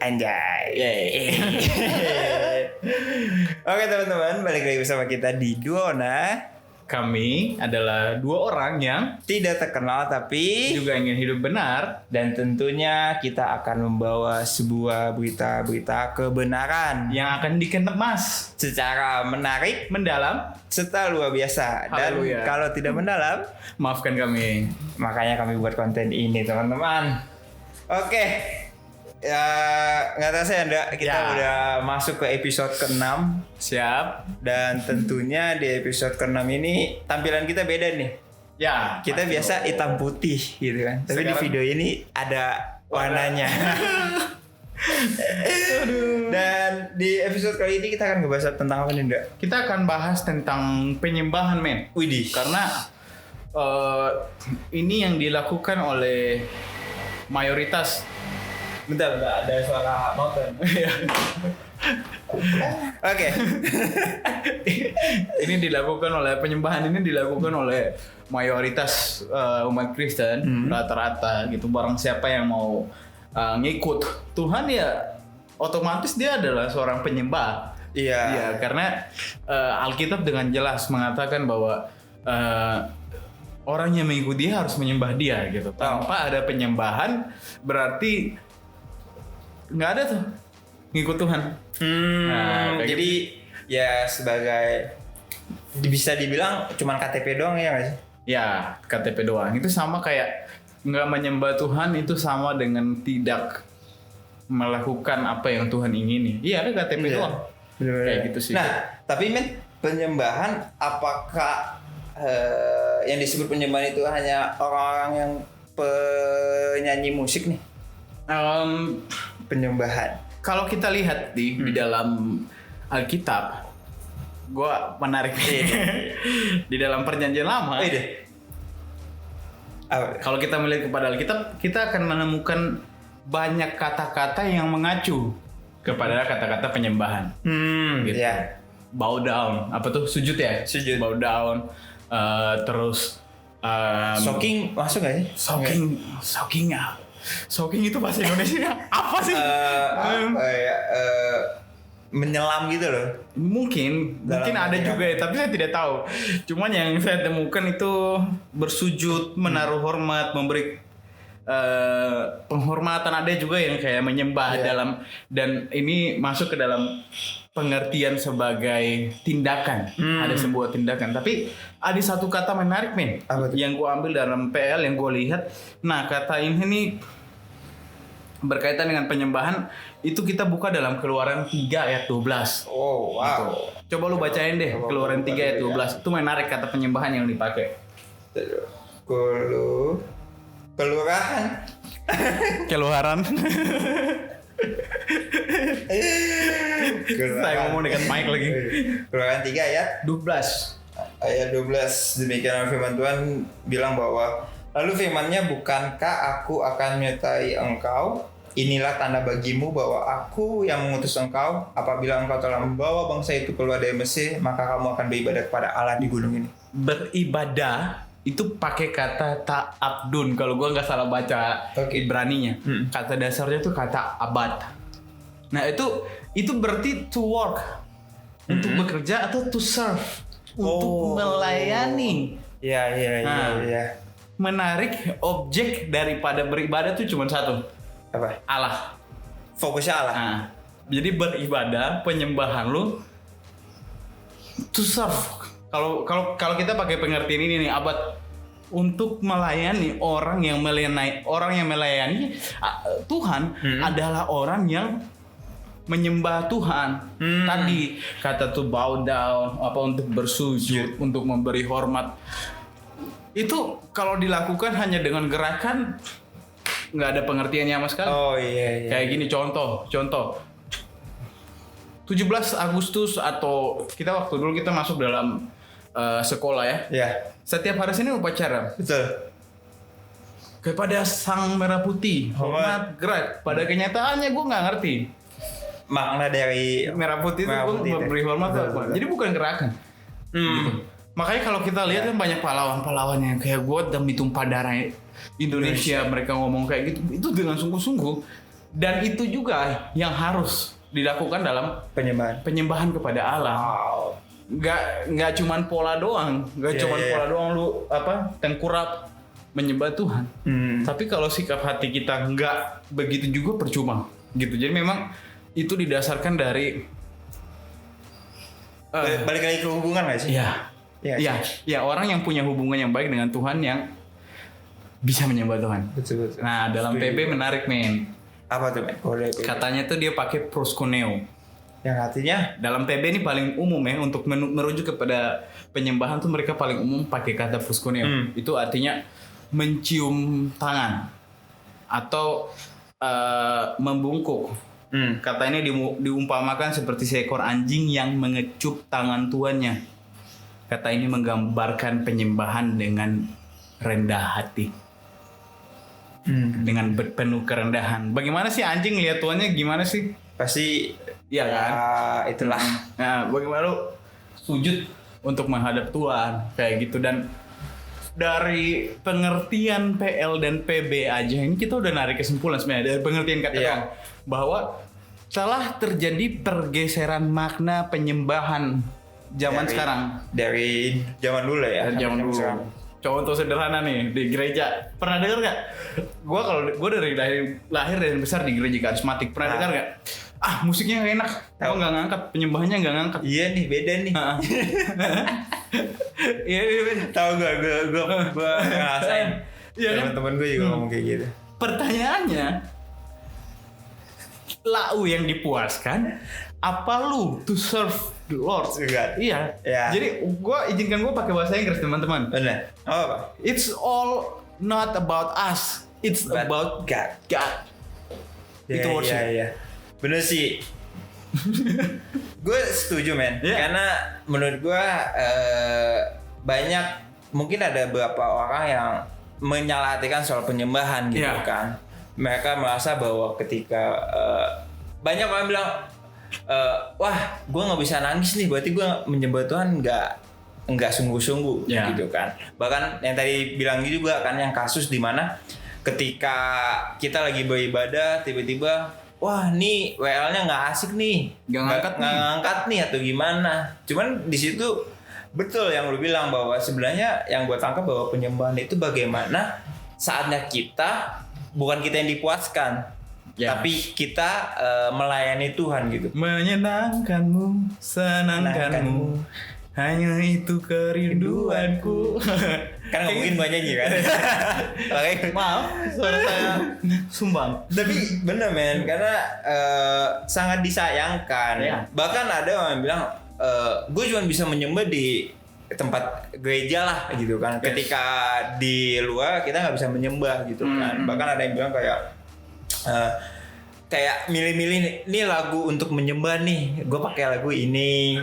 Anjay. Oke teman-teman, balik lagi bersama kita di Duona. Kami adalah dua orang yang Tidak terkenal tapi juga ingin hidup benar. dan tentunya kita akan membawa sebuah berita-berita kebenaran Yang akan dikemas secara menarik, mendalam. serta luar biasa. Dan Haleluya. kalau tidak mendalam, Maafkan kami. makanya kami buat konten ini teman-teman. Oke, ya nggak tahu saya kita Ya. udah masuk ke episode ke-6. Siap. Dan tentunya di episode ke-6 ini tampilan kita beda nih. Ya. Kita pasti. biasa hitam putih gitu kan. Tapi di Sekarang- video ini ada warnanya. Dan di episode kali ini kita akan ngebahas tentang apa nih, Nda? Kita akan bahas tentang penyembahan, men. Widih. Karena ini yang dilakukan oleh mayoritas. Bentar, ada suara motor. Oke. Ini dilakukan oleh penyembahan ini dilakukan oleh mayoritas umat Kristen rata-rata gitu. Barang siapa yang mau ngikut Tuhan ya otomatis dia adalah seorang penyembah. Iya. Iya, karena Alkitab dengan jelas mengatakan bahwa orang yang mengikuti dia harus menyembah dia gitu. Tanpa ada penyembahan berarti nggak ada tuh ngikut Tuhan. Nah, kayak Jadi ya sebagai bisa dibilang cuman KTP doang ya nggak sih? Ya, KTP doang. Itu sama kayak nggak menyembah Tuhan, itu sama dengan tidak melakukan apa yang Tuhan ingini. Iya, ada KTP Iya. doang. Bener-bener. Kayak gitu sih. Nah, tapi men, penyembahan apakah yang disebut penyembahan itu hanya orang-orang yang penyanyi musik nih? Penyembahan. Kalau kita lihat di dalam Alkitab, gua menarik di dalam Perjanjian Lama. Deh. Apa? Kalau kita melihat kepada Alkitab, kita akan menemukan banyak kata-kata yang mengacu kepada kata-kata penyembahan. Gitu. Ya. Bow down, apa tuh, sujud ya? Sujud. Bow down, terus Soaking masuk gak sih? Soaking itu bahasa Indonesia apa sih? Apa ya? Menyelam gitu loh. Mungkin Dalam ada artian juga ya, tapi saya tidak tahu. Cuman yang saya temukan itu bersujud, menaruh hormat, memberi penghormatan. Ada juga yang kayak menyembah dalam, dan ini masuk ke dalam pengertian sebagai tindakan. Ada sebuah tindakan. Tapi ada satu kata menarik, men, Apa tuh? yang gua ambil dalam PL yang gua lihat. Nah, kata ini nih berkaitan dengan penyembahan. Itu kita buka dalam Keluaran 3 ayat 12. Oh, wow. Coba lu bacain deh Keluaran 3 ayat 12. Itu menarik kata penyembahan yang dipakai. Kelurahan. Keluaran. Saya ngomong dekat mic lagi. Keluaran 3 ayat 12. Ayat 12, demikian firman Tuhan bilang bahwa lalu firman-Nya, bukankah aku akan menyertai engkau? Inilah tanda bagimu bahwa aku yang mengutus engkau. Apabila engkau telah membawa bangsa itu keluar dari Mesir, maka kamu akan beribadah kepada Allah di gunung ini. Beribadah itu pakai kata ta'abdun kalau gua nggak salah baca Ibraninya. Kata dasarnya itu kata abad. Nah, itu berarti to work. Untuk bekerja atau to serve. Untuk melayani. Iya. Menarik, objek daripada beribadah tuh cuma satu. Apa? Allah. Fokusnya Allah. Nah, jadi beribadah, penyembahan lu to serve. Kalau kita pakai pengertian ini nih, abad, untuk melayani orang yang melayani Tuhan adalah orang yang menyembah Tuhan. Tadi kata tuh bow down, apa, untuk bersujud, untuk memberi hormat. Itu kalau dilakukan hanya dengan gerakan, nggak ada pengertiannya sama sekali. Oh iya. Kayak gini contoh 17 Agustus atau kita waktu dulu kita masuk dalam sekolah ya. Iya. Setiap hari Senin upacara Betul. kepada Sang Merah Putih, hormat gerak. Pada kenyataannya gue nggak ngerti Makna dari merah putih itu gue memberi hormat apa. Jadi bukan gerakan. Gitu. Makanya kalau kita lihat kan banyak pahlawan-pahlawan yang kayak gue demi tumpah darah Indonesia, mereka ngomong kayak gitu, itu dengan sungguh-sungguh Dan itu juga yang harus dilakukan dalam penyembahan kepada Allah. Wow. Nggak cuman pola doang, pola doang lu tengkurap menyembah Tuhan. Tapi kalau sikap hati kita nggak begitu juga percuma gitu. Jadi memang itu didasarkan dari balik lagi ke hubungan nggak sih? Ya, orang yang punya hubungan yang baik dengan Tuhan yang bisa menyembah Tuhan. Betul. Nah, dalam PB menarik, men. Apa tuh, men? Katanya tuh dia pakai proskuneo. Yang artinya dalam PB ini paling umum ya, untuk merujuk kepada penyembahan tuh mereka paling umum pakai kata proskuneo. Itu artinya mencium tangan atau membungkuk. Kata ini diumpamakan seperti seekor anjing yang mengecup tangan tuannya. Kata ini menggambarkan penyembahan dengan rendah hati. Dengan penuh kerendahan. Bagaimana sih anjing lihat tuannya gimana sih? Pasti iya kan? Itulah. Nah, bagaimana lu sujud untuk menghadap Tuhan kayak gitu. Dan dari pengertian PL dan PB aja ini kita udah narik kesimpulan sebenarnya dari pengertian kata bahwa telah terjadi pergeseran makna penyembahan zaman sekarang dari zaman dulu ya. Dari zaman dulu. Contoh sederhana nih di gereja. Pernah dengar nggak? Gue dari lahir dan besar di gereja karismatik. Pernah dengar nggak? Musiknya nggak enak. Kok nggak ngangkat, penyembahannya nggak ngangkat. Iya nih, beda nih. Iya, beda. Tahu gue ngerasain. Iya kan? Teman-teman gue juga ngomong kayak gitu. Pertanyaannya, lau yang dipuaskan apa lu to serve the Lord? Enggak. Iya. Ya. Jadi izinkan gue pakai bahasa Inggris, teman-teman. Benar. Apa? It's all not about us. It's about God. Itu worship. Iya. Bener sih. Gue setuju, men. Karena menurut gue banyak, mungkin ada beberapa orang yang menyalahartikan soal penyembahan gitu kan. Mereka merasa bahwa ketika banyak orang bilang, wah, gue nggak bisa nangis nih, berarti gue menyembah Tuhan nggak sungguh-sungguh gitu kan. Bahkan yang tadi bilang juga kan, yang kasus di mana ketika kita lagi beribadah tiba-tiba, wah, nih WL-nya nggak asik nih, nggak ngangkat nih atau gimana. Cuman di situ betul yang lu bilang, bahwa sebenarnya yang gue tangkap bahwa penyembahan itu bagaimana saatnya kita, bukan kita yang dipuaskan, tapi kita melayani Tuhan gitu. Menyenangkanmu, senangkanmu, hanya itu kerinduanku. Kan nggak mungkin gue nyanyi kan. Maaf, suara saya sumbang. Tapi bener, men, karena sangat disayangkan. Bahkan ada orang yang bilang, gue cuma bisa menyembah di tempat gereja lah gitu kan. Ketika di luar kita nggak bisa menyembah gitu kan. Bahkan ada yang bilang kayak milih-milih nih lagu untuk menyembah nih, gue pakai lagu ini.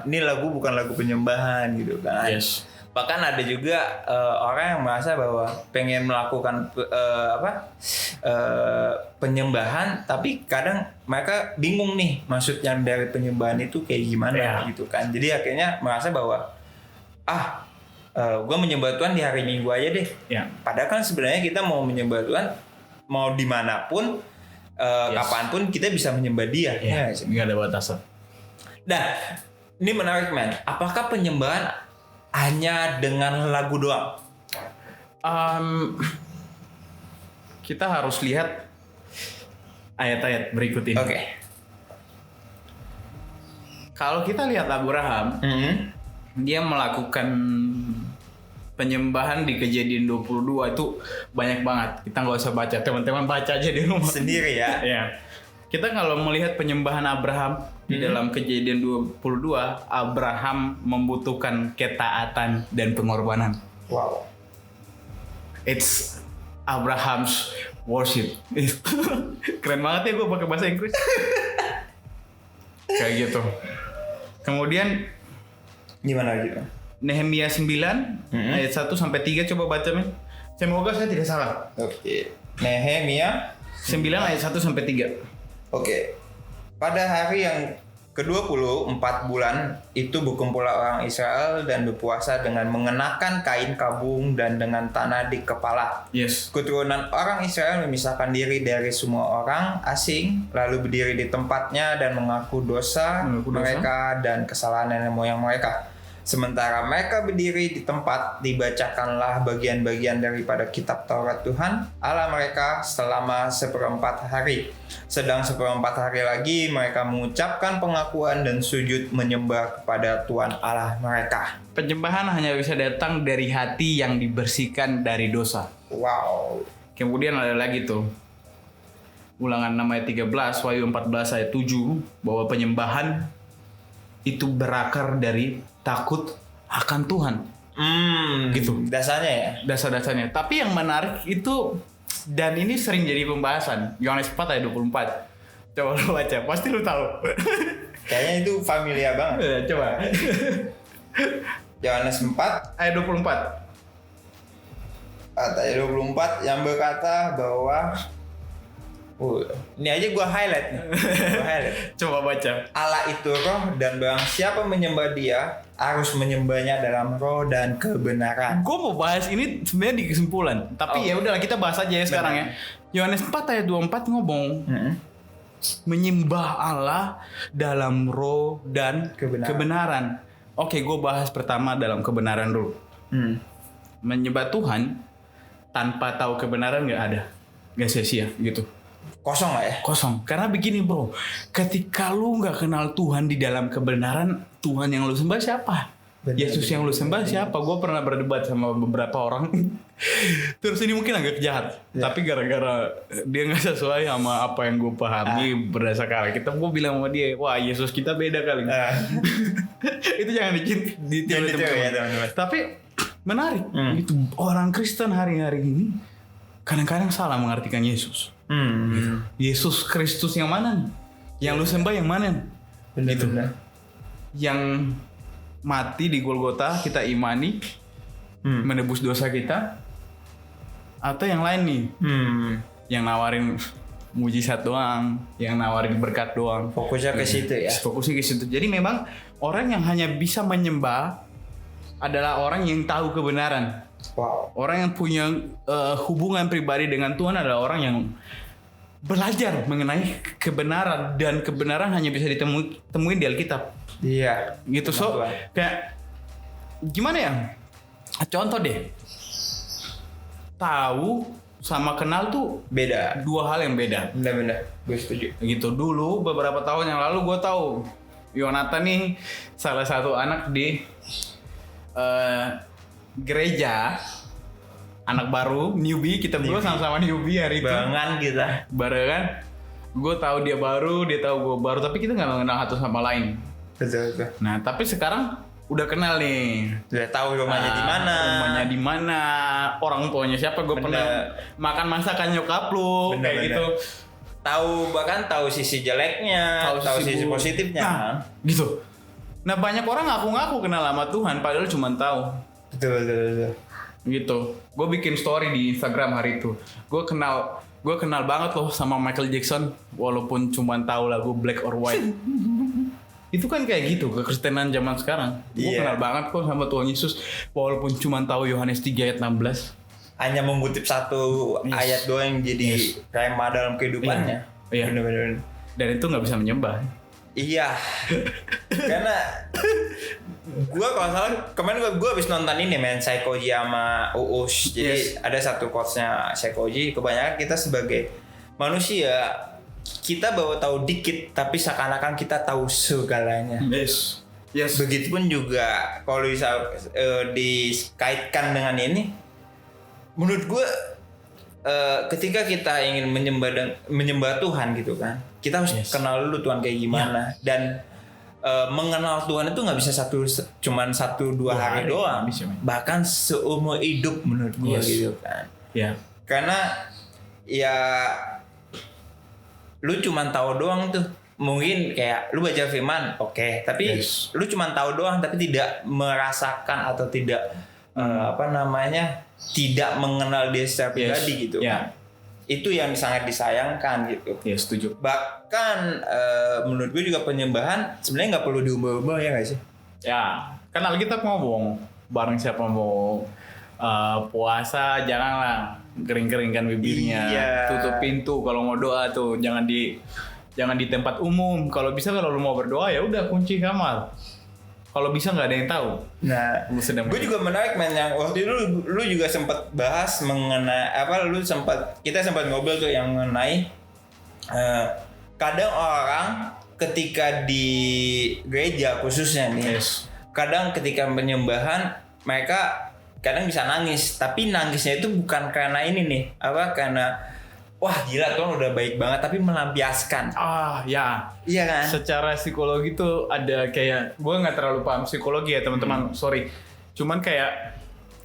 Ini lagu bukan lagu penyembahan gitu kan. Bahkan ada juga orang yang merasa bahwa pengen melakukan penyembahan, tapi kadang mereka bingung nih maksudnya dari penyembahan itu kayak gimana gitu kan. Jadi akhirnya merasa bahwa gue menyembah Tuhan di hari Minggu aja deh. Padahal kan sebenarnya kita mau menyembah Tuhan mau dimanapun, kapanpun kita bisa menyembah Dia. Nggak ada batasan. Nah, ini menarik, man. Apakah penyembahan hanya dengan lagu doang? Kita harus lihat ayat-ayat berikut ini. Kalau kita lihat Abraham, dia melakukan penyembahan di Kejadian 22 itu banyak banget. Kita nggak usah baca, teman-teman baca aja di rumah sendiri ya. Kita kalau melihat penyembahan Abraham di dalam Kejadian 22, Abraham membutuhkan ketaatan dan pengorbanan. Wow. It's Abraham's worship. Keren banget ya gue pakai bahasa Inggris. Kayak gitu. Kemudian gimana gitu? Nehemia 9 ayat 1 sampai 3, coba baca, men. Semoga saya tidak salah. Nehemia 9 ayat 1 sampai 3. Pada hari yang ke-20 4 bulan itu berkumpullah orang Israel dan berpuasa dengan mengenakan kain kabung dan dengan tanah di kepala. Yes. Keturunan orang Israel memisahkan diri dari semua orang asing, lalu berdiri di tempatnya dan mengaku dosa mereka dan kesalahan nenek moyang mereka. Sementara mereka berdiri di tempat, dibacakanlah bagian-bagian daripada kitab Taurat Tuhan Allah mereka selama 1/4 hari. Sedang 1/4 hari lagi mereka mengucapkan pengakuan dan sujud menyembah kepada Tuhan Allah mereka. Penyembahan hanya bisa datang dari hati yang dibersihkan dari dosa. Wow. Kemudian ada lagi tuh Ulangan 6 ayat 13, Wahyu 14 ayat 7, bahwa penyembahan itu berakar dari takut akan Tuhan. Gitu. Dasarnya ya. Dasar-dasarnya. Tapi yang menarik itu, dan ini sering jadi pembahasan, Yohanes 4 ayat 24. Coba lu baca, pasti lu tahu. Kayaknya itu familiar banget. Coba. Yohanes 4 Ayat 24. ayat 24 yang berkata bahwa ini aja gua highlight nih. Coba baca. Allah itu roh dan barang siapa menyembah dia harus menyembahnya dalam roh dan kebenaran. Gue mau bahas ini sebenarnya di kesimpulan, tapi ya udahlah kita bahas aja ya sekarang ya. Yohanes 4 ayat 24 ngomong menyembah Allah dalam roh dan kebenaran. Oke, gue bahas pertama dalam kebenaran dulu. Menyembah Tuhan tanpa tahu kebenaran nggak sia-sia gitu. Kosong lah ya. Kosong. Karena begini bro, ketika lu nggak kenal Tuhan di dalam kebenaran, Tuhan yang lu sembah siapa? Yesus yang lu sembah siapa? Gue pernah berdebat sama beberapa orang. Terus ini mungkin agak jahat, tapi gara-gara dia nggak sesuai sama apa yang gue pahami berdasarkan kita, gue bilang sama dia, wah Yesus kita beda kali. Itu jangan ditiru teman-teman. Tapi menarik, itu orang Kristen hari-hari ini kadang-kadang salah mengartikan Yesus. Gitu. Yesus Kristus yang mana nih? Yang lu sembah yang mana? Gitu. Yang mati di Golgota kita imani, menebus dosa kita, atau yang lain nih? Yang nawarin mujizat doang, yang nawarin berkat doang. Fokusnya ke situ ya. Fokusnya ke situ. Jadi memang orang yang hanya bisa menyembah adalah orang yang tahu kebenaran. Wow. Orang yang punya hubungan pribadi dengan Tuhan adalah orang yang belajar mengenai kebenaran, dan kebenaran hanya bisa ditemuin di Alkitab. Iya. Gitu. So kayak gimana ya? Contoh deh. Tahu sama kenal tuh Beda. dua hal yang beda. Benar-benar. Gue setuju. Gitu. Dulu beberapa tahun yang lalu gue tahu Yonatan nih salah satu anak di gereja, anak baru, newbie, kita berdua sama-sama newbie hari itu. Barengan kita. Barengan. Gue tahu dia baru, dia tahu gue baru, tapi kita nggak mengenal satu sama lain. Betul. Nah, tapi sekarang udah kenal nih. Udah tahu rumahnya di mana. Rumahnya di mana, orang tuanya siapa, gue pernah makan masakan nyokap lu, kayak gitu. Bahkan tahu sisi jeleknya, tahu sisi positifnya. Nah, gitu. Nah, banyak orang ngaku-ngaku kenal sama Tuhan padahal cuma tahu. Betul. Gitu. Gue bikin story di Instagram hari itu. Gue kenal banget loh sama Michael Jackson walaupun cuma tahu lagu Black or White. Itu kan kayak gitu kekristenan zaman sekarang. Gue kenal banget kok sama Tuhan Yesus walaupun cuma tahu Yohanes 3 ayat 16. Hanya mengutip satu ayat doang yang jadi tema dalam kehidupannya. Iya. Benar-benar. Dan itu nggak bisa menyembah. Iya. Karena gue kalau salah kemarin gue habis nonton ini Psychoji sama Uus. Jadi ada satu quotes-nya Psychoji, kebanyakan kita sebagai manusia kita baru tahu dikit tapi seakan-akan kita tahu segalanya. Yes. Begitupun juga kalau bisa dikaitkan dengan ini, menurut gue ketika kita ingin menyembah Tuhan gitu kan, kita harus kenal dulu Tuhan kayak gimana. Dan mengenal Tuhan itu nggak bisa cuman 1-2 hari doang, bahkan seumur hidup menurut gue gitu kan. Karena ya lu cuman tahu doang tuh, mungkin kayak lu baca firman tapi lu cuman tahu doang tapi tidak merasakan atau tidak tidak mengenal dia secara pribadi gitu kan. itu yang sangat disayangkan gitu. Ya setuju. Bahkan menurut gue juga penyembahan sebenarnya nggak perlu diubah-ubah ya nggak sih? Ya, kan Alkitab ngomong barang siapa mau puasa janganlah kering-keringkan bibirnya, Iya. tutup pintu kalau mau doa tuh jangan di tempat umum. Kalau bisa kalau lu mau berdoa ya udah kunci kamar. Kalau bisa nggak ada yang tahu. Nah, Lu sedang gue juga menarik men yang waktu itu lu juga sempat bahas mengenai kita sempat ngobrol tuh yang mengenai kadang orang ketika di gereja khususnya nih, Yes. kadang ketika penyembahan mereka kadang bisa nangis, tapi nangisnya itu bukan karena ini nih, karena wah gila Tuhan udah baik banget, tapi melampiaskan. Ya. Iya kan? Secara psikologi tuh ada kayak, gue nggak terlalu paham psikologi ya teman-teman, sorry. Cuman kayak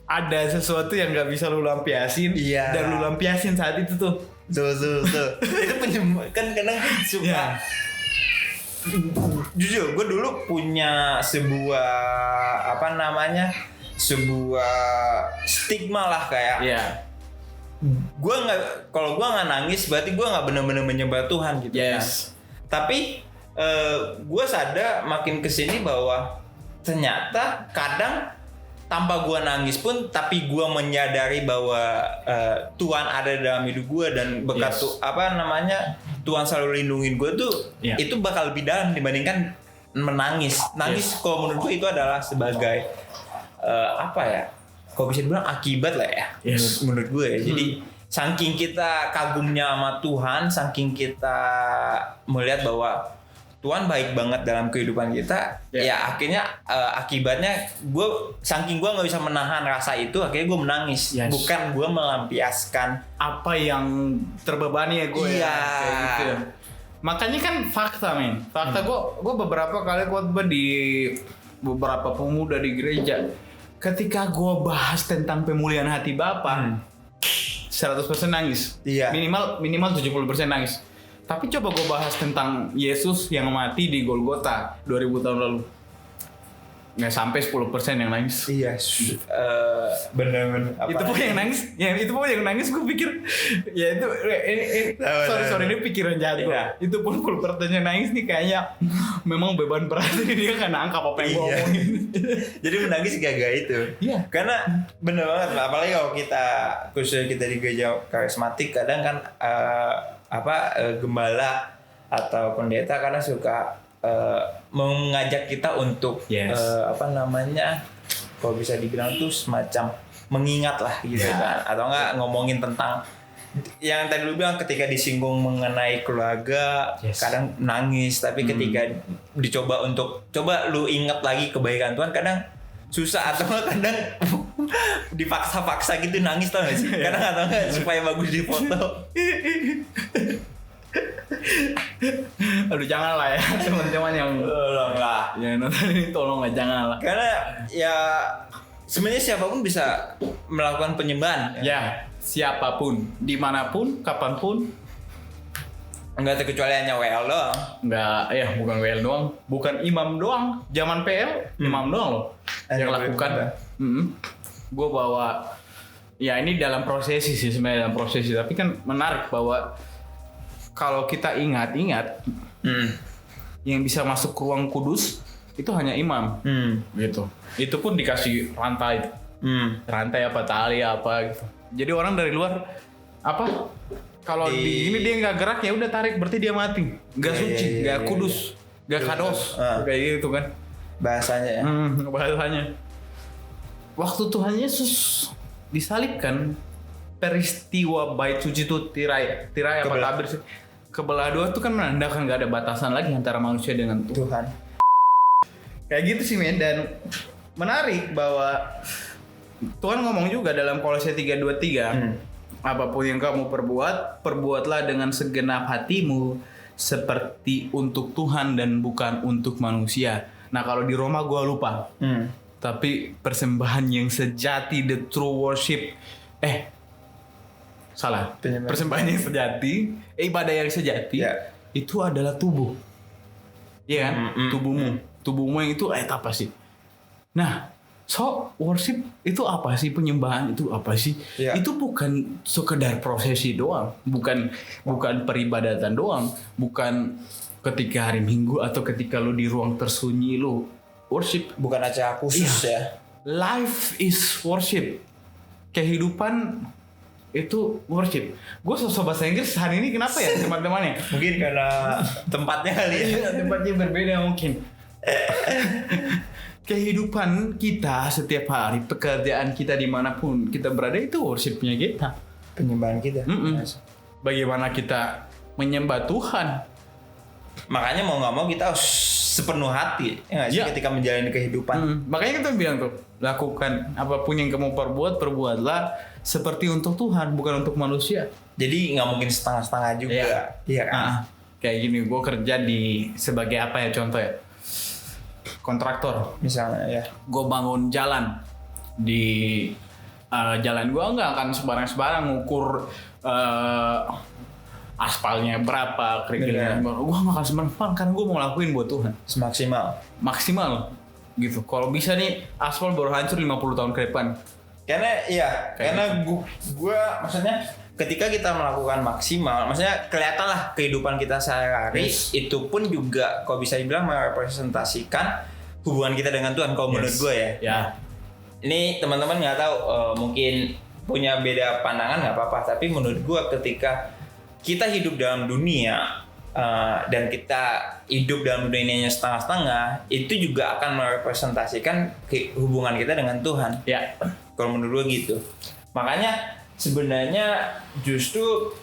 ada sesuatu yang nggak bisa lu lampiasin, Iya. dan lu lampiasin saat itu tuh. Tuh. Itu penyembahan kan kadang suka. Iya. Jujur, gue dulu punya sebuah stigma lah kayak. Iya. Kalau gue nggak nangis berarti gue nggak benar-benar menyembah Tuhan gitu kan. Yes. Tapi gue sadar makin kesini bahwa ternyata kadang tanpa gue nangis pun, tapi gue menyadari bahwa Tuhan ada dalam hidup gue dan berkat Yes. Tuhan selalu lindungin gue tuh, Yeah. itu bakal lebih dalam dibandingkan menangis. Nangis kalau menurut gue itu adalah sebagai kalau bisa dibilang akibat lah ya. Yes. Menurut gue ya. Jadi saking kita kagumnya sama Tuhan, saking kita melihat bahwa Tuhan baik banget dalam kehidupan kita, ya akhirnya akibatnya saking gue nggak bisa menahan rasa itu, akhirnya gue menangis. Yes. Bukan gue melampiaskan Apa yang terbebani ya gue Iya. ya, kayak gitu ya. Makanya kan fakta men, gue beberapa kali khotbah di beberapa pemuda di gereja. Ketika gue bahas tentang pemulihan hati Bapa, 100% nangis. Iya. Minimal 70% nangis. Tapi coba gue bahas tentang Yesus yang mati di Golgota 2000 tahun lalu. Nggak sampai 10% yang nangis. Iya, bener-bener. Itu pun yang nangis, gue pikir ya itu sorry ini pikiran jahat gue. Iya. Itu pun 10% yang nangis nih kayaknya memang beban berat dia kan nangkap apa yang gue Iya. omongin. Jadi menangis gara-gara itu. Iya. Karena bener banget, apalagi kalau khususnya kita di gereja karismatik, kadang kan gembala atau pendeta karena suka mengajak kita untuk Yes. kalau bisa dibilang tuh semacam mengingat lah gitu kan, atau enggak ngomongin tentang yang tadi lu bilang ketika disinggung mengenai keluarga. Yes. Kadang nangis, tapi ketika dicoba coba lu ingat lagi kebaikan Tuhan, kadang susah, atau enggak kadang dipaksa-paksa gitu nangis, tau gak sih? Kadang atau enggak supaya bagus di foto. Aduh janganlah ya teman-teman yang Tolonglah. nonton ini tolong lah janganlah. Karena ya sebenarnya siapapun bisa melakukan penyembahan. Ya siapapun, dimanapun, kapanpun. Enggak terkecuali hanya WL doang. Nggak, bukan WL doang, bukan imam doang. Zaman PL, imam doang loh yang lakukan. Gue bawa, ya ini dalam prosesi sih sebenarnya, dalam prosesi. Tapi kan menarik bahwa kalau kita ingat, yang bisa masuk ke ruang kudus itu hanya imam, gitu. Itu pun dikasih rantai, apa tali apa gitu. Jadi orang dari luar kalau di ini dia nggak gerak ya udah tarik, berarti dia mati, nggak suci, nggak kudus, nggak kados, kayak gitu kan Bahasanya ya. bahasanya. Waktu Tuhan Yesus disalibkan, peristiwa bait suci itu tirai apa tabir sih, kebelah dua tuh kan menandakan nggak ada batasan lagi antara manusia dengan Tuhan. Kayak gitu sih men. Dan menarik bahwa Tuhan ngomong juga dalam Kolose 3:23, apapun yang kamu perbuatlah dengan segenap hatimu seperti untuk Tuhan dan bukan untuk manusia. Nah kalau di Roma gua lupa. Tapi persembahan yang sejati, the true worship, salah. Persembahan yang sejati, ibadah yang sejati, itu adalah tubuh. Iya kan? Tubuhmu yang itu apa sih? Nah, So worship itu apa sih, penyembahan itu apa sih? Iya. Itu bukan sekedar prosesi doang, bukan peribadatan doang, bukan ketika hari Minggu atau ketika lu di ruang tersunyi lu worship. Bukan acara khusus ya. Life is worship. Kehidupan itu worship. Gue sosok bahasa Inggris hari ini kenapa ya teman-teman ya? Mungkin karena tempatnya kali ya. Iya, tempatnya berbeda mungkin. Kehidupan kita setiap hari, pekerjaan kita dimanapun kita berada itu worshipnya kita. Penyembahan kita. Bagaimana kita menyembah Tuhan. Makanya mau nggak mau kita harus sepenuh hati ya nggak sih, Iya. ketika menjalani kehidupan. Makanya kita bilang tuh, lakukan apapun yang kamu perbuatlah seperti untuk Tuhan, bukan untuk manusia. Jadi nggak mungkin setengah-setengah juga. Iya kan? Kayak gini, gue kerja di sebagai apa ya, contoh ya, kontraktor. Misalnya ya. Gue bangun jalan di jalan, gue nggak akan sembarang ngukur aspalnya berapa, kerikilnya berapa. Gue nggak akan sembarang karena gue mau lakuin buat Tuhan maksimal gitu. Kalau bisa nih aspal baru hancur 50 tahun ke depan. Karena gue maksudnya ketika kita melakukan maksimal, maksudnya kelihatan lah kehidupan kita sehari-hari. Itu pun juga kalau bisa dibilang merepresentasikan hubungan kita dengan Tuhan. Kalau menurut gue ya. Ini teman-teman nggak tahu, mungkin punya beda pandangan nggak apa-apa. Tapi menurut gue ketika kita hidup dalam dunia dan kita hidup dalam dunianya setengah-setengah, itu juga akan merepresentasikan hubungan kita dengan Tuhan. Ya. Kalau menurut gue gitu. Makanya sebenarnya justru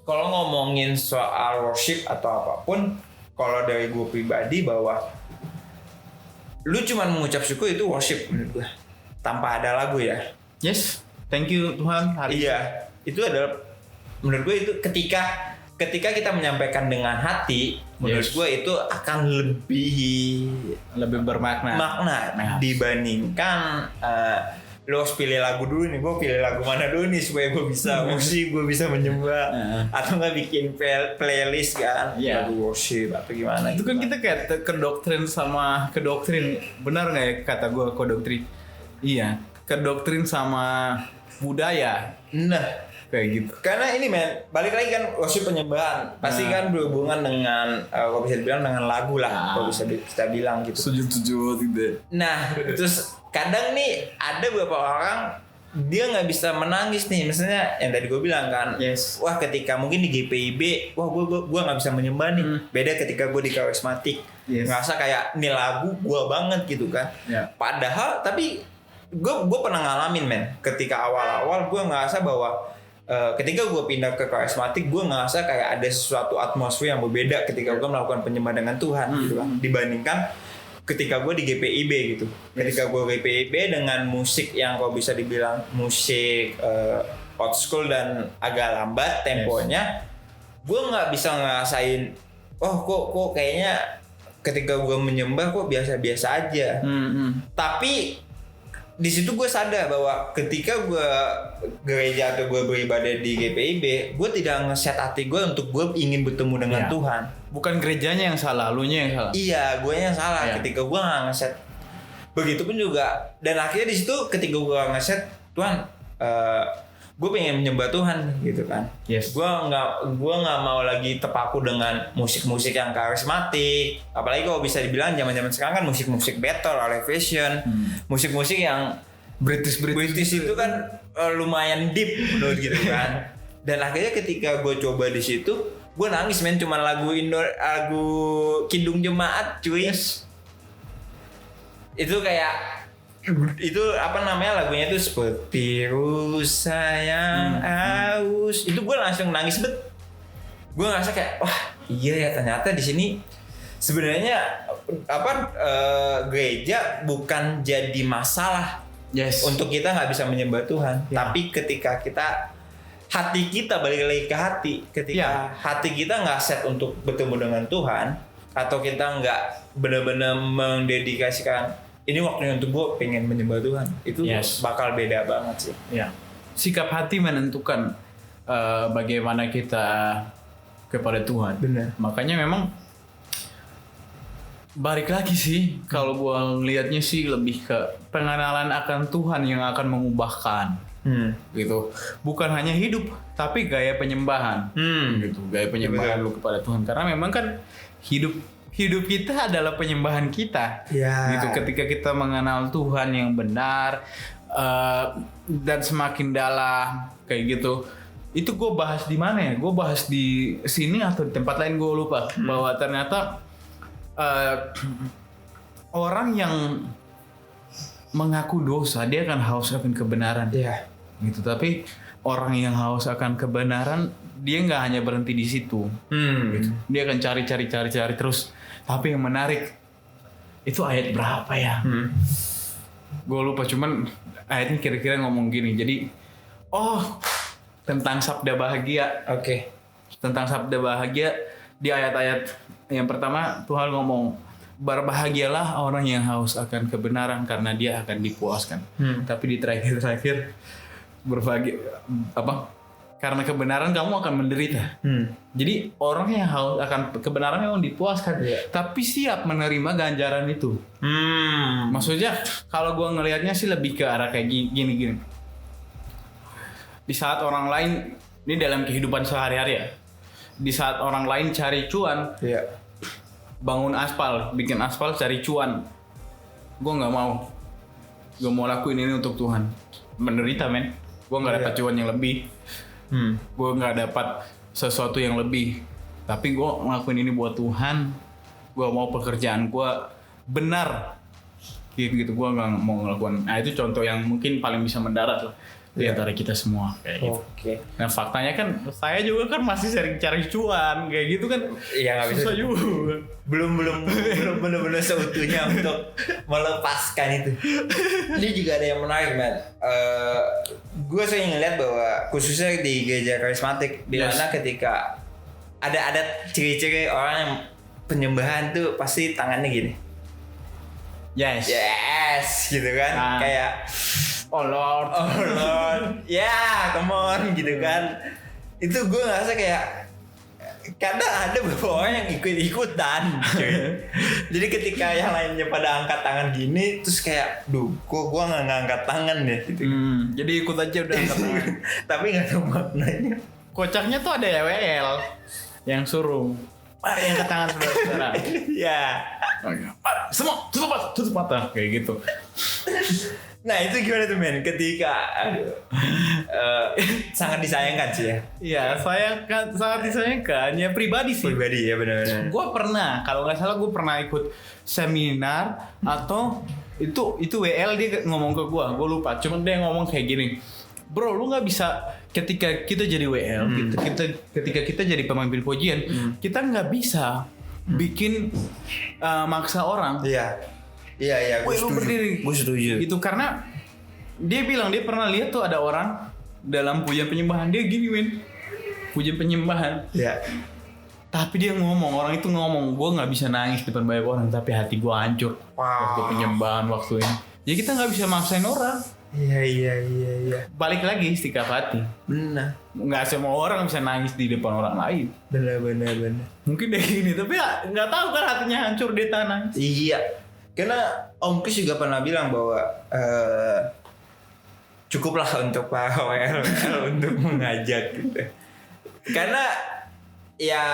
kalau ngomongin soal worship atau apapun, kalau dari gue pribadi bahwa lu cuman mengucap syukur itu worship menurut gue, tanpa ada lagu ya. Yes, thank you Tuhan. Iya, itu adalah menurut gue itu ketika kita menyampaikan dengan hati, menurut gue itu akan lebih bermakna. Dibandingkan lo harus pilih lagu dulu nih, gue pilih lagu mana dulu nih supaya gue bisa worship, gue bisa menyembah, atau nggak bikin playlist kan, lagu worship atau gimana. Itu kan kita kayak kedoktrin, benar nggak ya kata gue kedoktrin? Iya, kedoktrin sama budaya. Nah, kayak gitu. Karena ini balik lagi kan, worship penyembahan pasti kan berhubungan dengan kalau bisa dibilang dengan lagu lah, kalau bisa kita bilang gitu. Sujud gitu. Nah, terus kadang nih ada beberapa orang dia nggak bisa menangis nih, misalnya yang tadi gue bilang kan, wah ketika mungkin di GPIB, wah gue nggak bisa menyembah nih. Beda ketika gue di karismatik, ngerasa kayak ini lagu gue banget gitu kan. Padahal tapi gue pernah ngalamin ketika awal-awal gue ngerasa bahwa ketika gue pindah ke karismatik, gue ngerasa kayak ada sesuatu atmosfer yang berbeda ketika gue melakukan penyembahan dengan Tuhan gitu kan, dibandingkan ketika gue di GPIB gitu. Ketika gue GPIB dengan musik yang kok bisa dibilang musik old school dan agak lambat temponya, gue nggak bisa ngerasain, kok kayaknya ketika gue menyembah kok biasa-biasa aja. Tapi di situ gue sadar bahwa ketika gue gereja atau gue beribadah di GPIB, gue tidak nge-set hati gue untuk gue ingin bertemu dengan Tuhan. Bukan gerejanya yang salah, lunya yang salah. Iya, gue yang salah ketika gue nggak nge-set. Begitupun juga, dan akhirnya di situ ketika gue nge-set, Tuhan, gue pengen menyembah Tuhan gitu kan. Gue nggak mau lagi terpaku dengan musik-musik yang karismatik. Apalagi kalau bisa dibilang zaman-zaman sekarang kan musik-musik battle, elevation, musik-musik yang British itu kan lumayan deep menurut gitu kan. Dan akhirnya ketika gue coba di situ, gue nangis cuman lagu Kidung Jemaat cuy. Itu kayak itu apa namanya lagunya itu seperti sayang aus. Itu gue langsung nangis gue ngerasa kayak wah iya ya, ternyata di sini sebenarnya gereja bukan jadi masalah untuk kita nggak bisa menyembah Tuhan, tapi ketika hati kita balik lagi ke hati, ketika hati kita nggak set untuk bertemu dengan Tuhan, atau kita nggak benar-benar mendedikasikan ini waktunya untuk gue pengen menyembah Tuhan, itu bakal beda banget sih. Sikap hati menentukan bagaimana kita kepada Tuhan. Benar. Makanya memang balik lagi sih, kalau gua ngelihatnya sih lebih ke pengenalan akan Tuhan yang akan mengubahkan. Gitu. Bukan hanya hidup, tapi gaya penyembahan. Gitu. Gaya penyembahan lu kepada Tuhan. Karena memang kan hidup kita adalah penyembahan kita. Ya. Gitu. Ketika kita mengenal Tuhan yang benar dan semakin dalam kayak gitu. Itu gue bahas di mana ya? Gue bahas di sini atau di tempat lain gue lupa. Bahwa ternyata orang yang mengaku dosa dia akan haus akan kebenaran. Iya. Gitu. Tapi orang yang haus akan kebenaran dia nggak hanya berhenti di situ. Gitu. Dia akan cari terus. Tapi yang menarik itu ayat berapa ya? Gue lupa, cuman ayatnya kira-kira ngomong gini. Jadi tentang sabda bahagia. Oke. Tentang sabda bahagia di ayat-ayat yang pertama Tuhan ngomong, berbahagialah orang yang haus akan kebenaran karena dia akan dipuaskan. Tapi di terakhir berbahagia karena kebenaran kamu akan menderita. Jadi orang yang haus akan kebenaran memang dipuaskan, tapi siap menerima ganjaran itu. Maksudnya kalau gue ngelihatnya sih lebih ke arah kayak gini. Di saat orang lain, ini dalam kehidupan sehari-hari ya, di saat orang lain cari cuan, bangun aspal, bikin aspal cari cuan, gue nggak mau. Gue mau lakuin ini untuk Tuhan. Menderita men. Gue nggak dapat cuan yang lebih. Gue nggak dapat sesuatu yang lebih. Tapi gue ngelakuin ini buat Tuhan. Gue mau pekerjaan gue benar. Gitu. Gue nggak mau ngelakuin. Nah itu contoh yang mungkin paling bisa mendarat lah di antara kita semua kayak gitu. Nah faktanya kan saya juga kan masih sering cari cuan kayak gitu kan. Iya nggak bisa. Susah juga. Belum benar-benar seutuhnya untuk melepaskan itu. Ini juga ada yang menarik, man. Gue sering ngeliat bahwa khususnya di gereja karismatik, di mana ketika ada ciri-ciri orang yang penyembahan tuh pasti tangannya gini. Yes, gitu kan. Kayak Oh Lord, come on, gitu kan. Itu gue ngerasa kayak kadang ada beberapa orang yang ikut-ikutan, cuy. Jadi ketika yang lainnya pada angkat tangan gini, terus kayak, kok gue nggak ngangkat tangan deh, gitu. Jadi ikut aja udah angkat tangan. Tapi nggak tahu maknanya. Kocaknya tuh ada WL yang suruh, mari angkat tangan saudara-saudara. Ya. Semua tutup mata kayak gitu. Nah itu gimana tuh men? Ketika sangat disayangkan sih ya. Iya, sangat disayangkan. Ya pribadi sih. Pribadi ya benar-benar. Gue pernah, kalau nggak salah gue pernah ikut seminar atau itu WL dia ngomong ke gue lupa. Cuman dia ngomong kayak gini, bro, lu nggak bisa ketika kita jadi WL, ketika kita jadi pemimpin pujian, kita nggak bisa bikin maksa orang. Iya, gue berdiri. Gue setuju. Itu karena dia bilang dia pernah lihat tuh ada orang dalam pujian penyembahan dia gini men, pujian penyembahan. Iya. Tapi dia orang itu ngomong, gue nggak bisa nangis depan banyak orang, tapi hati gue hancur waktu penyembahan waktu ini. Jadi kita nggak bisa maksain orang. Iya. Balik lagi sikap hati. Benar. Nggak semua orang bisa nangis di depan orang lain. Benar. Mungkin dia gini, tapi ya nggak tahu kan hatinya hancur dia nangis. Iya. Karena Om Chris juga pernah bilang bahwa cukuplah untuk para WL untuk mengajak gitu. Karena ya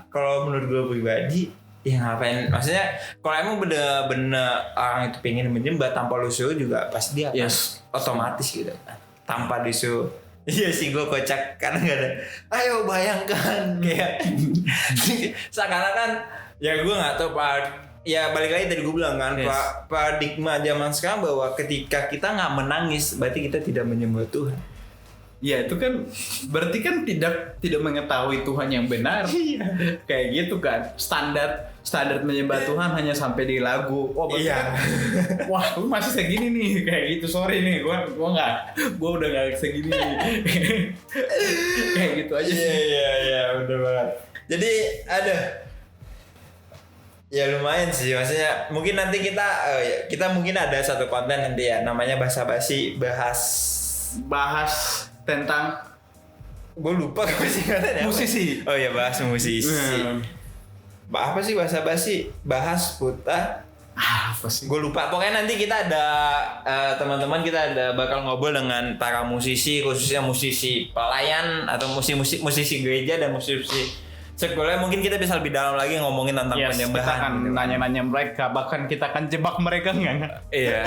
kalau menurut gue pribadi ya ngapain, maksudnya kalau emang bener-bener orang itu pengen menyembah tanpa lu suruh juga pasti dia akan otomatis gitu kan, tanpa disuruh. Iya sih gue kocak karena gak ada. Ayo bayangkan kayak seakan-akan ya gue nggak tahu pak. Ya balik lagi tadi gue bilang kan, paradigma zaman sekarang bahwa ketika kita nggak menangis berarti kita tidak menyembah Tuhan. Ya itu kan berarti kan tidak mengetahui Tuhan yang benar. Kayak gitu kan. Standar menyembah Tuhan hanya sampai di lagu. Kan, wah lu masih segini nih kayak gitu. Sorry nih, gue udah nggak segini. Kayak gitu aja sih. Iya benar banget. Jadi ya lumayan sih, maksudnya mungkin nanti kita mungkin ada satu konten nanti ya namanya basa-basi bahas tentang gue lupa apa sih katanya musisi. Oh ya bahas musisi. apa sih basa-basi bahas putar. Apa sih? Gue lupa. Pokoknya nanti kita ada teman-teman kita ada bakal ngobrol dengan para musisi, khususnya musisi pelayan atau musisi gereja dan musisi sekolah. Mungkin kita bisa lebih dalam lagi ngomongin tentang Kita penyembahan. akan Gitu. nanya-nanya mereka, bahkan kita akan jebak mereka nggak? Iya.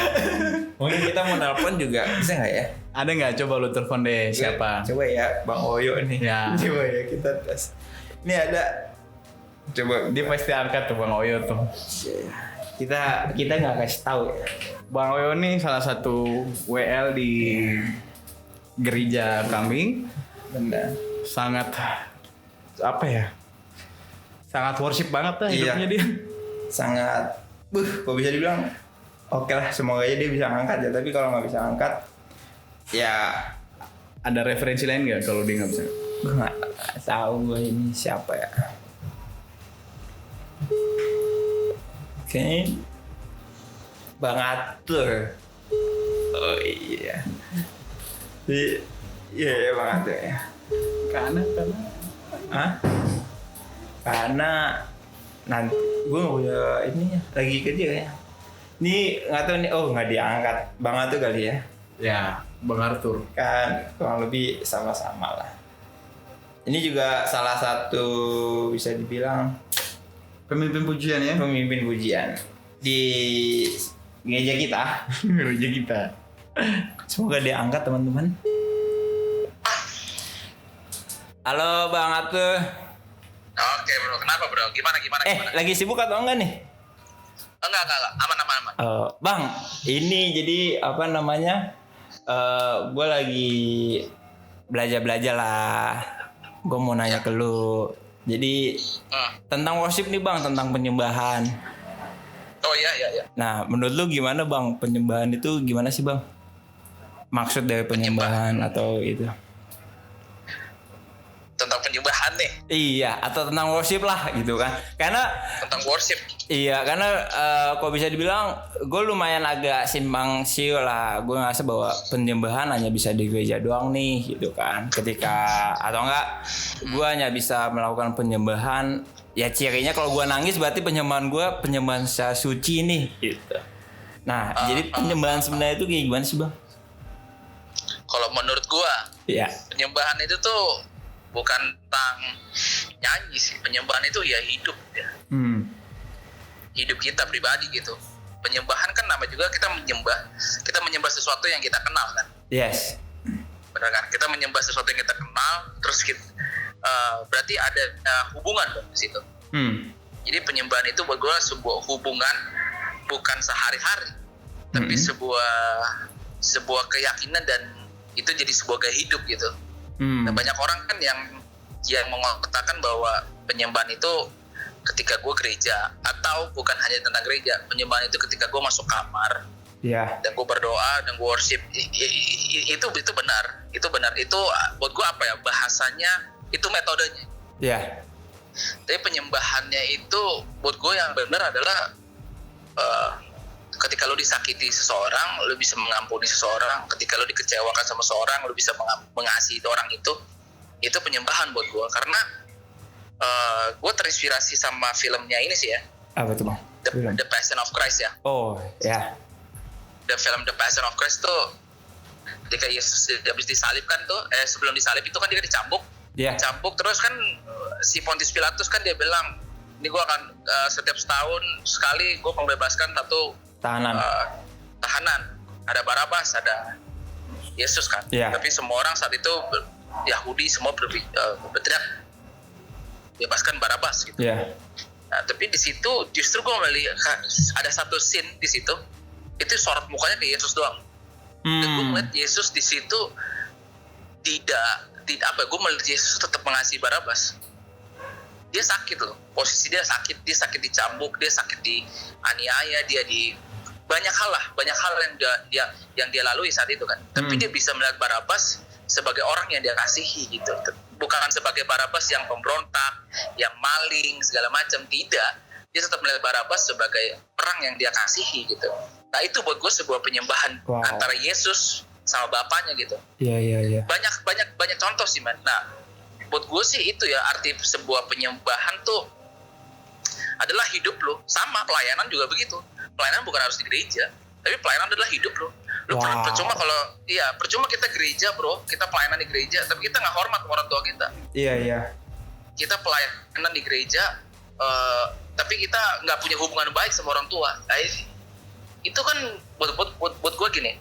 Mungkin kita mau nelpon juga bisa nggak ya? Ada nggak? Coba lu telepon deh siapa? Coba ya, Bang Oyo nih. Ya. Coba ya kita tes. Ini ada. Coba Dia pasti angkat tuh Bang Oyo tuh. kita nggak kasih tahu ya. Bang Oyo nih salah satu WL di gereja kami. Benar. Sangat apa ya? Sangat worship banget lah Iya. hidupnya dia. Sangat kok bisa dibilang oke lah, semoga aja dia bisa ngangkat ya, tapi kalau nggak bisa ngangkat ya Ada referensi lain nggak kalau dia nggak bisa? gue nggak tahu gue ini siapa ya. Oke, Bang Atur. Oh iya. Iya Bang Atur ya. Karena Hah? Karena nanti gue nggak punya ini ya, lagi kerja ya. Ini nggak tahu nih, oh nggak diangkat. Bang Atur kali ya. ya Bang Arthur. Kan kurang lebih sama-sama lah. Ini juga salah satu bisa dibilang Pemimpin pujian ya. pemimpin pujian di gereja kita. Gereja kita. Semoga dia angkat teman-teman. Halo Bang Atur. Oke bro, kenapa bro? Gimana? Lagi sibuk atau enggak nih? Enggak, aman. Bang, ini jadi apa namanya? Gue lagi belajar lah. Gue mau nanya ke lu. Jadi tentang worship nih Bang, tentang penyembahan. Oh iya. Nah, menurut lu gimana Bang? Penyembahan itu gimana sih Bang? Maksud dari penyembahan atau itu? Tentang penyembahan nih, Iya, atau tentang worship lah gitu kan. Karena tentang worship. iya, karena kok bisa dibilang gue lumayan agak simpang siur lah. Gue ngerasa bahwa penyembahan hanya bisa di gereja doang nih gitu kan. Ketika atau enggak gue hanya bisa melakukan penyembahan, ya cirinya kalau gue nangis berarti penyembahan gue penyembahan secara suci nih gitu. Nah, jadi penyembahan sebenarnya itu kayak gimana sih Bang? Kalau menurut gua, Iya. penyembahan itu tuh bukan tentang nyanyi sih. Penyembahan itu ya hidup ya. Hidup kita pribadi gitu. Penyembahan kan nama juga kita menyembah sesuatu yang kita kenal kan. Yes. Benar kan? Kita menyembah sesuatu yang kita kenal, terus kita, berarti ada hubungan dong di situ. Jadi penyembahan itu buat gue sebuah hubungan, bukan sehari-hari, tapi sebuah keyakinan, dan itu jadi sebuah gaya hidup gitu. Nah, banyak orang kan yang mengatakan bahwa penyembahan itu ketika gue gereja, atau bukan hanya tentang gereja, penyembahan itu ketika gue masuk kamar, Iya. dan gue berdoa dan gue worship. Itu benar, itu buat gue apa ya, bahasanya itu metodenya. Iya. Tapi penyembahannya itu buat gue yang benar adalah ketika lo disakiti seseorang, lo bisa mengampuni seseorang. Ketika lo dikecewakan sama seseorang, lo bisa mengasihi orang itu penyembahan buat gue. Karena gue terinspirasi sama filmnya ini sih ya, Apa tuh Bang? The Passion of Christ ya. Oh, ya. Film The Passion of Christ tuh ketika Yesus habis disalibkan tuh, sebelum disalib itu kan dia dicambuk. Iya. Cambuk terus kan si Pontius Pilatus kan dia bilang, ini gue akan setiap setahun sekali gue membebaskan satu Tahanan. tahanan. Ada Barabas, ada Yesus kan. Iya. Tapi semua orang saat itu Yahudi semua berteriak bebaskan Barabas gitu. Iya. Nah, tapi di situ justru gue melihat ada satu scene di situ, itu sorot mukanya ke Yesus doang. Dan gue melihat Yesus di situ tidak apa, gue melihat Yesus tetap mengasihi Barabas. Dia sakit loh, posisi dia sakit dicambuk, dia sakit dianiaya, dia di banyak hal yang dia lalui saat itu kan. Tapi dia bisa melihat Barabas sebagai orang yang dia kasihi gitu, bukan sebagai Barabas yang pemberontak, yang maling segala macam, tidak. Dia tetap melihat Barabas sebagai orang yang dia kasihi gitu. Nah, itu buat gue sebuah penyembahan antara Yesus sama Bapaknya gitu. Iya. Banyak contoh sih man. Nah, buat gue sih itu ya arti sebuah penyembahan tuh adalah hidup lo. Sama pelayanan juga begitu. Pelayanan bukan harus di gereja, tapi pelayanan adalah hidup lo. Percuma kita gereja bro, kita pelayanan di gereja, tapi kita nggak hormat sama orang tua kita. Iya. Kita pelayanan di gereja, tapi kita nggak punya hubungan baik sama orang tua. Itu kan buat gue gini,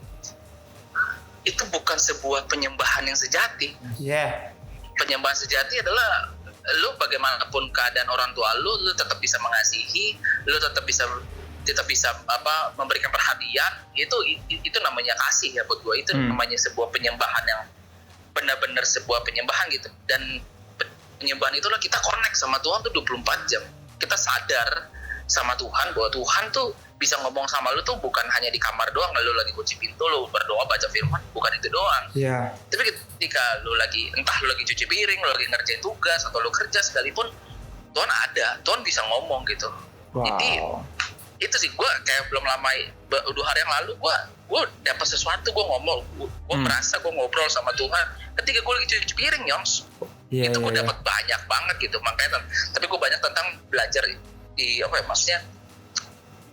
itu bukan sebuah penyembahan yang sejati. Iya. Penyembahan sejati adalah lu bagaimanapun keadaan orang tua lu tetap bisa mengasihi, lu tetap bisa memberikan perhatian. Itu namanya kasih ya buat gue. Itu namanya sebuah penyembahan yang benar-benar sebuah penyembahan gitu. Dan penyembahan itulah kita connect sama Tuhan tuh 24 jam. Kita sadar sama Tuhan bahwa Tuhan tuh bisa ngomong sama lu tuh bukan hanya di kamar doang, lalu lagi kunci pintu lu berdoa baca firman, bukan itu doang. Iya. Tapi ketika lu lagi cuci piring, lu lagi ngerjain tugas atau lu kerja sekalipun, Tuhan ada, Tuhan bisa ngomong gitu. Wow. Jadi itu sih gue kayak belum lama 2 hari yang lalu gue dapat sesuatu, gue ngomong, gue merasa gue ngobrol sama Tuhan ketika gue lagi cuci piring, Yongs. Itu gue dapat banyak banget gitu, makanya tapi gue banyak tentang belajar maksudnya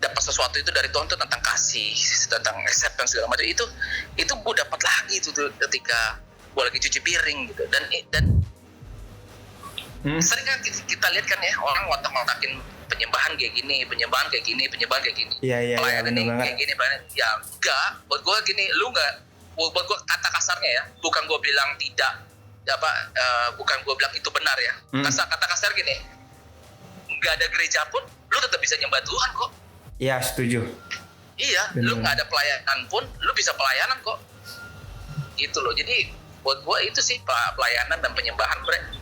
dapat sesuatu itu dari Tuhan tuh tentang kasih, tentang acceptance segala macam. Itu gue dapat lagi tuh ketika gue lagi cuci piring gitu. Dan sering kan kita lihat kan ya, orang ngotak-ngotakin penyembahan kayak gini. Iya, pelayanan bener banget. kayak gini, pelayanan. Ya enggak, buat gue gini, buat gue kata kasarnya ya, bukan gue bilang tidak, bukan gue bilang itu benar ya. Kata kasar gini, nggak ada gereja pun, lu tetap bisa nyembah Tuhan kok. Iya, setuju. Iya, lu nggak ada pelayanan pun, lu bisa pelayanan kok. Gitu loh. Jadi buat gue itu sih pelayanan dan penyembahan, bre.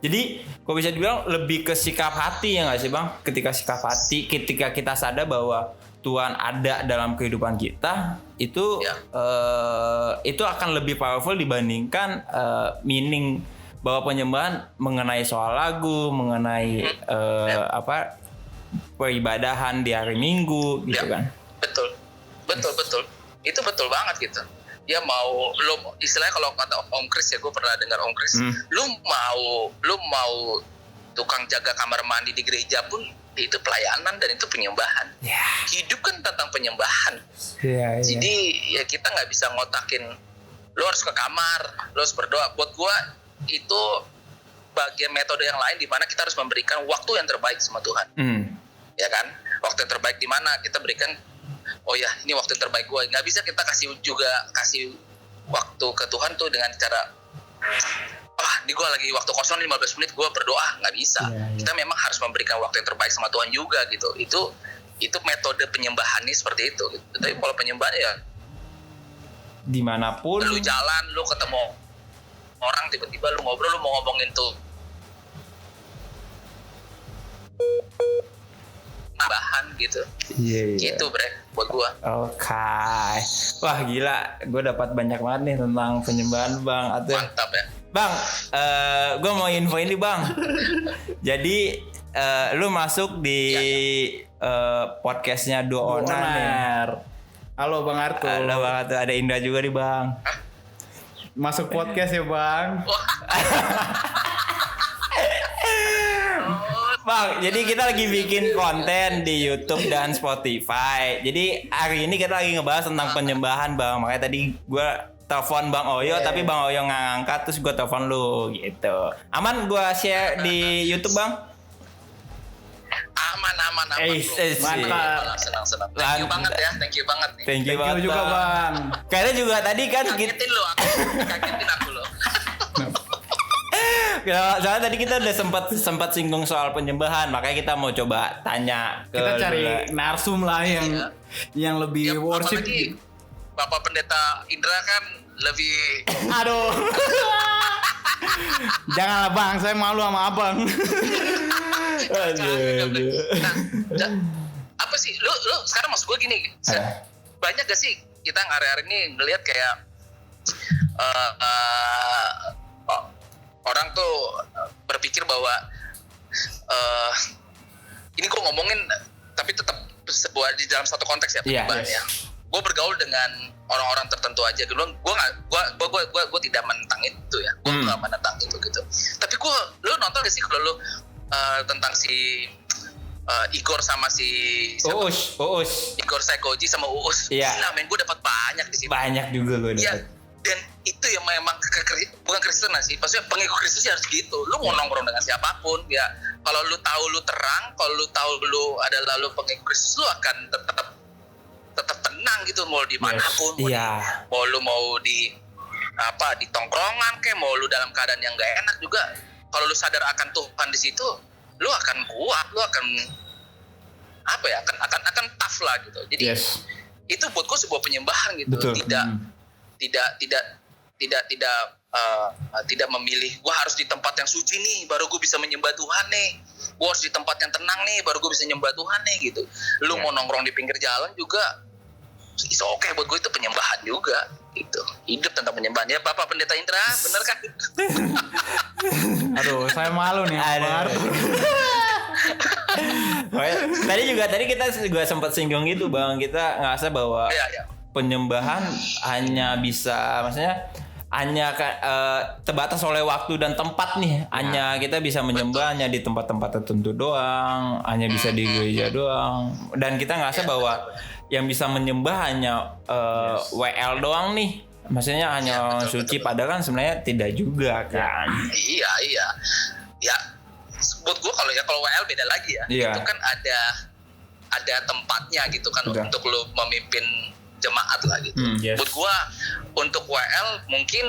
Jadi, kok bisa dibilang lebih ke sikap hati ya nggak sih bang? Ketika kita sadar bahwa Tuhan ada dalam kehidupan kita, itu akan lebih powerful dibandingkan meaning bahwa penyembahan mengenai soal lagu, mengenai peribadahan di hari Minggu gitu kan. Betul. Itu betul banget gitu. Ya mau lo istilahnya kalau kata Om Kris ya, gue pernah dengar Om Kris. Lu mau tukang jaga kamar mandi di gereja pun itu pelayanan dan itu penyembahan. Hidup kan tentang penyembahan. Jadi ya kita nggak bisa ngotakin lo harus ke kamar, lo harus berdoa. Buat gue itu bagian metode yang lain di mana kita harus memberikan waktu yang terbaik sama Tuhan. Ya kan, waktu yang terbaik di mana kita berikan, oh ya ini waktu yang terbaik gue. Nggak bisa kita kasih waktu ke Tuhan tuh dengan cara ini gue lagi waktu kosong 15 menit gue berdoa, nggak bisa. Kita memang harus memberikan waktu yang terbaik sama Tuhan juga gitu. Itu metode penyembahannya seperti itu gitu. Tapi kalau penyembahan ya dimanapun lu jalan, lu ketemu orang, tiba-tiba lu ngobrol, lu mau ngomongin tuh bahan gitu. Gitu bre buat gua. Oke. Wah gila, gue dapat banyak banget nih tentang penyembahan bang. Mantap ya bang. Gue mau info ini bang. Jadi lu masuk di podcastnya Do Onaner. Halo Bang Arto. Halo Bang Arto, ada Indra juga nih bang. Masuk podcast ya bang. Bang, jadi kita lagi bikin konten di YouTube dan Spotify. Jadi hari ini kita lagi ngebahas tentang penyembahan bang. Makanya tadi gue telepon Bang Oyo, tapi Bang Oyo nggak ngangkat, terus gue telepon lu gitu. Aman gue share di YouTube bang? Aman Mantap. Senang. Thank you banget ya, thank you banget nih. Thank you banget juga bang. Kayaknya juga tadi kan kagetin aku lo. Soalnya tadi kita udah sempat singgung soal penyembahan, makanya kita mau coba tanya ke kita cari narsum lah yang lebih worship. Apalagi Bapak Pendeta Indra kan lebih aduh. Janganlah bang, saya malu sama abang. Nah, apa sih lu sekarang maksud gue gini, banyak gak sih kita hari-hari ini ngelihat kayak orang tuh berpikir bahwa ini gue ngomongin tapi tetap sebuah di dalam satu konteks ya penyembahan ya. Gue bergaul dengan orang-orang tertentu aja dulu. Gue tidak menentang itu ya. Gue nggak menentang itu gitu. Tapi lu nonton gak sih kalau lu tentang si Igor sama si siapa? Uus. Igor Saikoji sama Uus. Iya. Gila men, gue dapat banyak di situ. Banyak juga gue Iya. dapat. Dan itu yang memang bukan Kristen sih. Maksudnya pengikut Kristus harus gitu. Lu mau nongkrong dengan siapapun ya. Kalau lu tahu lu terang, kalau lu tahu lu adalah lu pengikut Kristus, lu akan tetap tenang gitu mau dimanapun. Iya. Mau lu mau di tongkrongan kayak mau lu dalam keadaan yang gak enak juga. Kalau lu sadar akan Tuhan di situ, lu akan kuat, lu akan akan tough lah gitu. Jadi itu buat gue sebuah penyembahan gitu. Betul. Tidak memilih gue harus di tempat yang suci nih baru gue bisa menyembah Tuhan nih, gue harus di tempat yang tenang nih baru gue bisa menyembah Tuhan nih gitu. Lu mau nongkrong di pinggir jalan juga it's okay, buat gue itu penyembahan juga gitu. Hidup tentang penyembahan ya Bapak Pendeta Indra, bener kan? Aduh, saya malu nih. Tadi kita juga sempat singgung gitu Bang, kita ngerasa bahwa penyembahan hanya bisa, maksudnya hanya terbatas oleh waktu dan tempat nih. Hanya kita bisa menyembah hanya di tempat-tempat tertentu doang, hanya bisa di gereja doang. Dan kita ngerasa bahwa yang bisa menyembah hanya WL doang nih. Maksudnya hanya suci, padahal kan sebenarnya tidak juga kan. Iya. Ya, buat gue kalau WL beda lagi ya. Iya. Itu kan ada tempatnya gitu kan. Betul. Untuk lo memimpin jemaat lah gitu. Buat gue untuk WL mungkin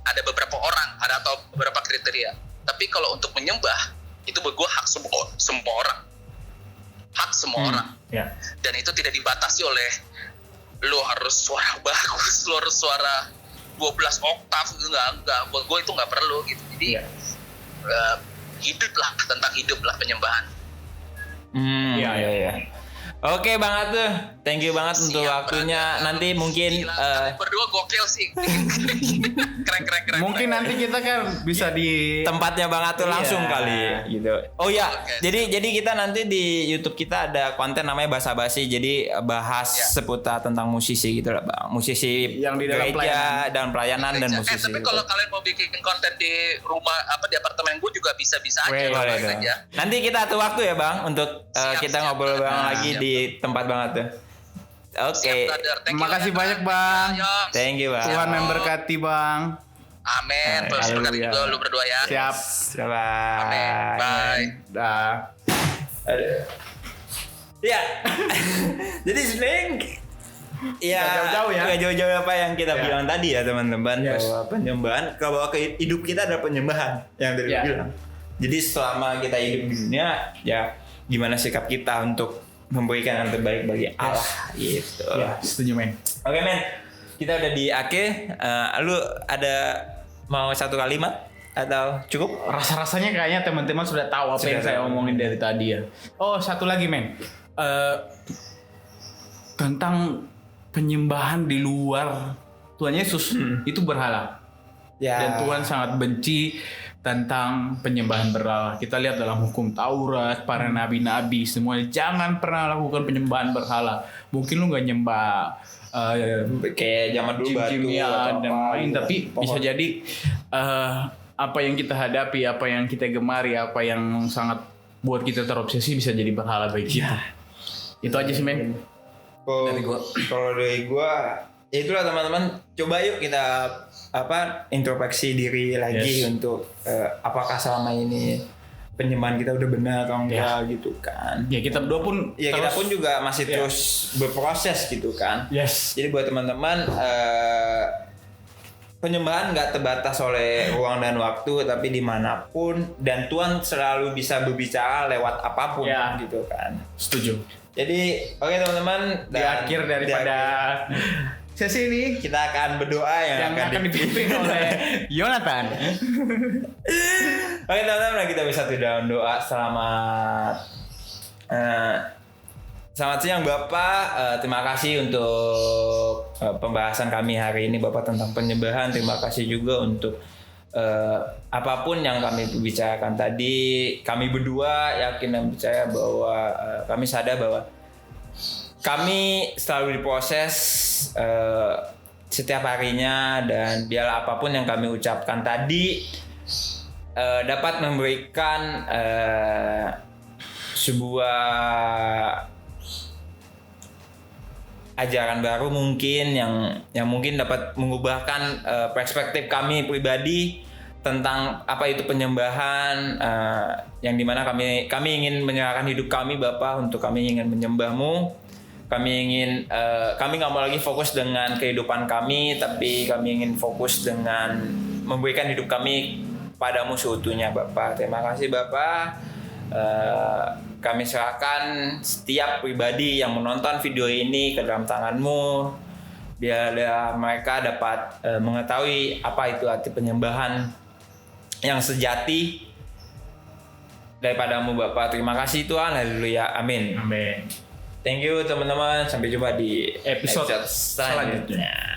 ada beberapa orang, ada atau beberapa kriteria. Tapi kalau untuk menyembah itu buat gue hak semua orang. Hak semua orang. Ya. Dan itu tidak dibatasi oleh lo harus suara bagus, lo harus suara 12 oktav gitu, enggak. Buat gue itu enggak perlu gitu. Jadi hidup lah penyembahan. Iya. Oke Bang Atuh, thank you banget untuk waktunya. Nanti mungkin berdua gokil sih. keren. Mungkin nanti kita kan bisa di tempatnya Bang Atuh langsung kali gitu. Oh ya, jadi kita nanti di YouTube kita ada konten namanya Basa Basi. Jadi bahas seputar tentang musisi gitu lah Bang. Musisi yang di dalam gereja dan pelayanan dan musisi. Tapi gitu. kalau kalian mau bikin konten di rumah di apartemen gue juga bisa aja. Nanti kita atur waktu ya Bang untuk kita ngobrol lagi di tempat banget tuh. Oke. Makasih banyak Bang. Thank you Bang. Tuhan memberkati Bang. Amin. Terus berkati juga lu berdua ya. Siap. Bye. Amin. Bye. Dah. Ya. Jadi sebenarnya nggak jauh-jauh apa yang kita bilang tadi ya teman-teman, bahwa penyembahan, bahwa hidup kita adalah penyembahan yang tadi bilang. Jadi selama kita hidup di dunia, ya gimana sikap kita untuk memberikan yang terbaik bagi Allah gitu. Ya, setuju men. Oke men, kita udah di akhir. Lu ada mau satu kalimat atau cukup? Rasa-rasanya kayaknya teman-teman sudah tahu apa yang saya omongin dari tadi ya. Oh, satu lagi men. Tentang penyembahan di luar Tuhan Yesus itu berhala. Dan Tuhan sangat benci tentang penyembahan berhala. Kita lihat dalam hukum Taurat, para nabi-nabi semuanya jangan pernah lakukan penyembahan berhala. Mungkin lu nggak nyembah kayak zaman dulu batu dan lain, tapi bisa jadi apa yang kita hadapi, apa yang kita gemari, apa yang sangat buat kita terobsesi bisa jadi berhala bagi kita. Itu aja sih men. Kalau dari gua, ya itulah teman-teman. Coba yuk kita introspeksi diri lagi untuk apakah selama ini penyembahan kita udah benar atau enggak gitu kan. Ya kita berdua pun kita pun juga masih terus berproses gitu kan. Jadi buat teman-teman penyembahan nggak terbatas oleh ruang dan waktu, tapi dimanapun, dan Tuhan selalu bisa berbicara lewat apapun gitu kan. Setuju. Jadi oke teman-teman, di akhir daripada sesi ini kita akan berdoa yang akan dipimpin oleh Yonatan. Oke teman-teman, kita bisa dalam doa. Selamat siang Bapak, terima kasih untuk pembahasan kami hari ini Bapak tentang penyembahan. Terima kasih juga untuk apapun yang kami bicarakan tadi. Kami berdua yakin dan percaya bahwa kami sadar bahwa kami selalu diproses setiap harinya, dan biarlah apapun yang kami ucapkan tadi dapat memberikan sebuah ajaran baru mungkin yang mungkin dapat mengubahkan perspektif kami pribadi tentang apa itu penyembahan, yang dimana kami ingin menyerahkan hidup kami Bapa untuk kami ingin menyembah-Mu. Kami nggak mau lagi fokus dengan kehidupan kami, tapi kami ingin fokus dengan memberikan hidup kami padamu seutuhnya Bapa. Terima kasih Bapa. Kami serahkan setiap pribadi yang menonton video ini ke dalam tangan-Mu, biar mereka dapat mengetahui apa itu arti penyembahan yang sejati daripada-Mu Bapa. Terima kasih Tuhan, haleluya, amin. Amin. Thank you teman-teman, sampai jumpa di Episode selanjutnya.